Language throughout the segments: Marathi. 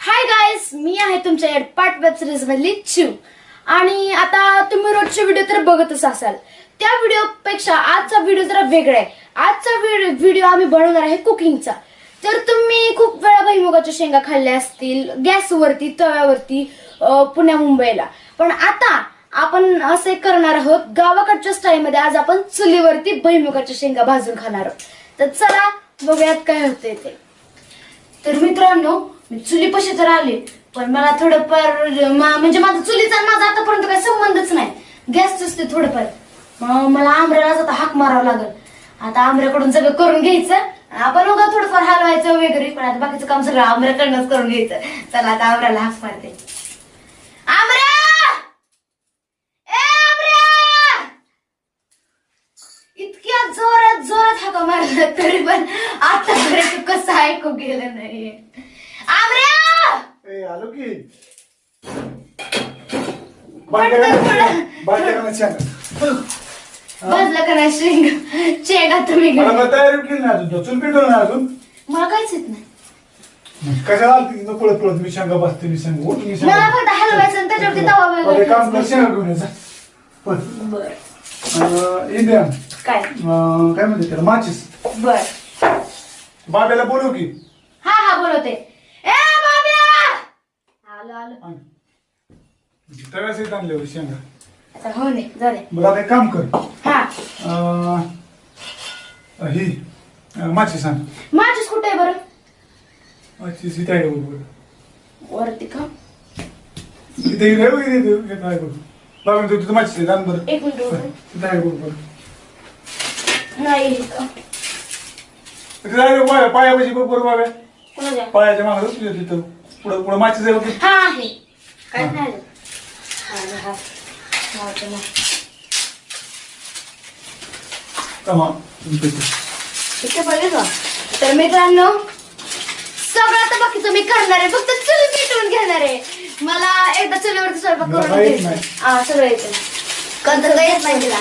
हाय गाईज, मी आहे तुमच्या एडपार्ट वेब सिरीज मधली चिव. आणि आता तुम्ही रोजचे व्हिडिओ तर बघतच असाल. त्या व्हिडिओपेक्षा आजचा व्हिडिओ जरा वेगळा आहे. आजचा व्हिडिओ आम्ही बनवणार आहे कुकिंगचा. तर तुम्ही खूप वेळा भुईमुगाच्या शेंगा खाल्ल्या असतील गॅसवरती, तव्यावरती, पुण्या मुंबईला. पण आता आपण असे करणार आहोत गावाकडच्या स्टाईलमध्ये. आज आपण चुलीवरती भुईमुगाच्या शेंगा भाजून खाणार आहोत. तर चला बघूयात काय होते ते. तर मित्रांनो, मी चुलीपाशी तर आले, पण मला थोडंफार म्हणजे माझा चुलीचा माझा आतापर्यंत काही संबंधच नाही. गॅसच ते थोडंफार. मला आंब्यालाच आता हाक मारावं लागल. आता आंब्याकडून सगळं करून घ्यायचं. आपण उगा थोडंफार हलवायचं वगैरे, पण आता बाकीचं काम सगळं आंब्याकडनंच करून घ्यायचं. चला आता आंब्याला हाक मारते. आंब्या, ए आंब्या! इतक्या जोरात जोरात हाका मारला तरी पण आतापर्यंत कसं ऐकू गेलं नाहीये. आंब्या! ए आलो की भाजला का नाही शेंगा तुम्ही घरी? मला तयारी केली नाही अजून, चूल पेटवलं नाही अजून. मला काहीच येत नाही. कशाला आलती तिथं पळत पळत? मी शेंगा बसते, मी शेंगा उठ, मी मला फक्त हलवायचं आणि त्याच्यावरती तवा अरे काम कर, घालायचा. शेंगा घेऊन यायचा. बर इंडिया काय काय म्हणते त्याला, माचीस. बर बाब्याला बोलव की. हा हा बोलवते. ए बाब्या! आलो आलो. तव्यासहित आणले होते शेंगा. आता हो नाही जाऊ दे. मला आता एक काम कर, हा ही माचीस आण. माझीच कुठे आहे बरं? माचीस इथे आहे बरोबर. वरती का? तिथे आहे बरोबर. बाबा तिथं माचीस आहे, आण बरं. एक मिनिट बरं. तिथे आहे बरोबर. नाही का? तिथे आहे पायापाशी बरोबर बाब्या. कोणाच्या? पायाच्या मागं तुझ्या तिथं पुढं पुढं माचीस आहे बघ. हा आहे. काय नाही आलं. हा हा लावते मग. कमा इथे बघे का? तर मित्रांनो, सगळं तर बाकीचं मी करणार आहे, फक्त चुली पेटवून घेणार आहे. मला एकदा चुलीवरती स्वयंपाक मला करून काही येत द्यायचं. नाही. हा सगळं येतं. कोणतं काही येत नाही तिला,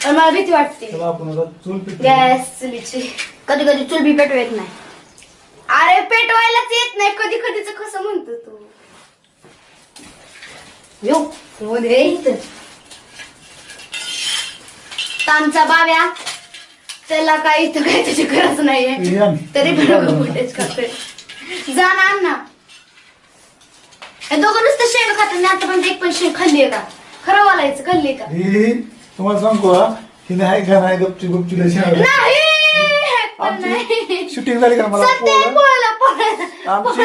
पण मला भीती वाटते चला आपण आता चूल पेटवू. गॅस चुलीची. कधी कधी चूल बी पेटवा येत नाही. अरे पेटवायलाच येत नाही, कधी कधीच कसं म्हणतो तू. येऊ मध्ये इथं आमचा बाब्या, त्याला काय इथं काय त्याची गरज नाहीये, तरी पण फुटेज करतोय. जा ना आण ना. हे दोघं नुसतं शेंग खात नाही. आतापर्यंत एक पण शेंग खाल्लीये का? खरं बोलायचं, खाल्ली का? ही तुम्हाला सांगू हा, हिने आहे का नाही गपची गुपचीला शेंगा. नाही हे पण नाही. शूटिंग झाली का मला सत्य पोळं? पोळायला आमची